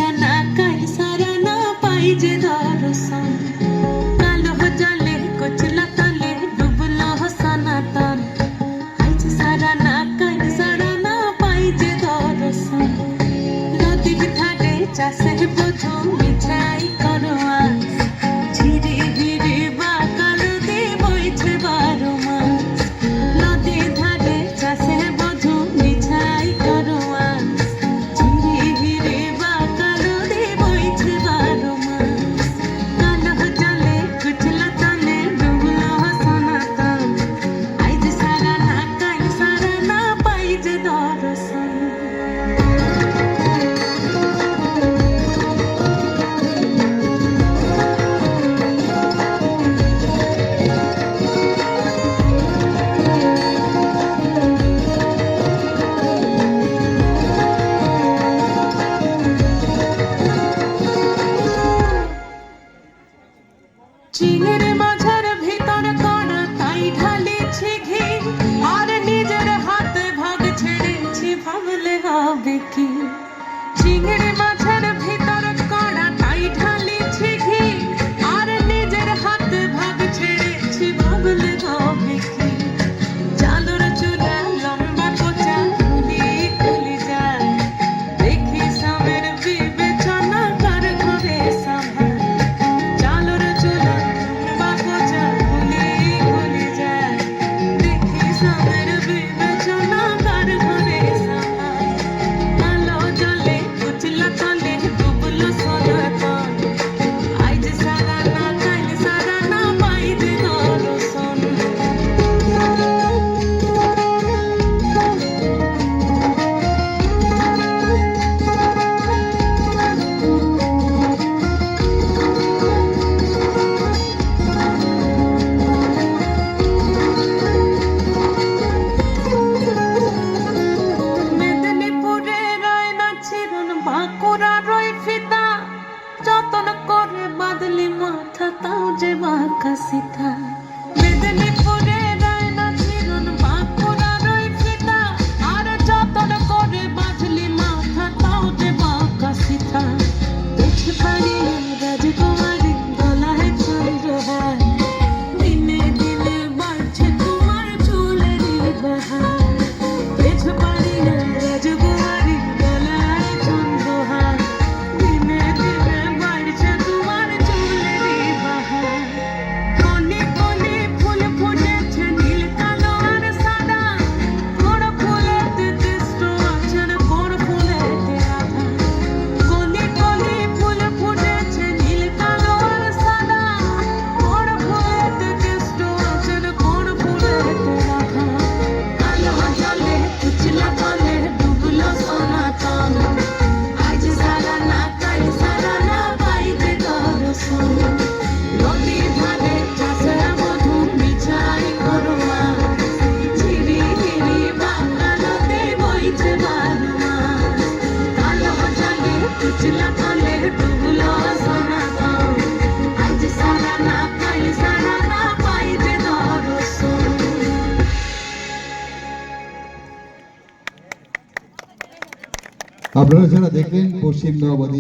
সারা না কাল সারা না পাই যে দর্শন কালো জলে কুচলা তলে ডুবলো সনাতন আজ সারা না কাল সারা না পাই যে দর্শন নদীর ধারে চাষে বোঝো মিঠাই করোয়া ঝিরি ঝিরি বাকাল দিয়ে বইছে 12 মাস নদীর ধারে চাষে বোঝো মিঠাই করোয়া ঝিরি ঝিরি বাকাল দিয়ে বইছে 12 মাস কালো জলে কুচলা তলে ডুবলো সনাতন আজ সারা না কাল সারা না পাই যে দর্শন চিংড়ি মাছের ভিতর কড়া তাই ঢালিছি ঘি আর নিজের হাতে ভাগ ছেড়েছি ভাবলে হবে কি চিংড়ি মাছের ভিতর কড়া তাই ঢালিছি ঘি আর নিজের হাতে ভাগ ছেড়েছি ভাবলে হবে কি চালুর চুলা লম্বা কোচা খুলি খুলি যায় দেখি সামের বিবেচনা কার ঘরে সামা চালুর চুলা লম্বা কোচা খুলি খুলি যায় দেখি সামের বিবেচনা কার ঘরে সামা কালো জলে কুচলা তলে ডুবলো সনাতন আজ সারা না কাল সারা না পাই যে দর্শন মেদিনীপুরে রয় না চিরন বাঁকুড়ার ওই ফিতা যতন করে বাদলি মাথা তাও যে বাঁকা সিথা মেদিনীপুরে রয় না চিরন বাঁকুড়ার ওই ফিতা আর যতন করে বাদলি মাথা তাও যে বাঁকা সিথা দেখে পারি রাজকুমারী গলায় চন্দ্রহার দিনে দিনে বাড়ছে তোমার চুলেরই বাহার দেখে পারি রাজকুমারী গলায় চন্দ্রহার দিনে দিনে বাড়ছে তোমার চুলেরই বাহার কলি কলি ফুল ফুটেছে নীল কালো আর সাদা কোন ফুলেতে কৃষ্ণ আছেন কোন ফুলেতে রাধা কলি কলি ফুল ফুটেছে নীল কালো আর সাদা কোন ফুলেতে কৃষ্ণ আছেন কোন ফুলেতে রাধা কালো জলে কুচলা তলে ডুবলো সনাতন আজ সারা না কাল সারা না পাই যে দর্শন নদীর ধারে চাষে মধু মিঠাই করোয়া ঝিরি ঝিরি বাঁকালতে বইছে 12 মাস কালো জলে কুচলা তলে ডুবলো সনাতন আজ সারা না কাল সারা না পাই যে দর্শন আপনারা যারা দেখলেন পশ্চিম নবাবী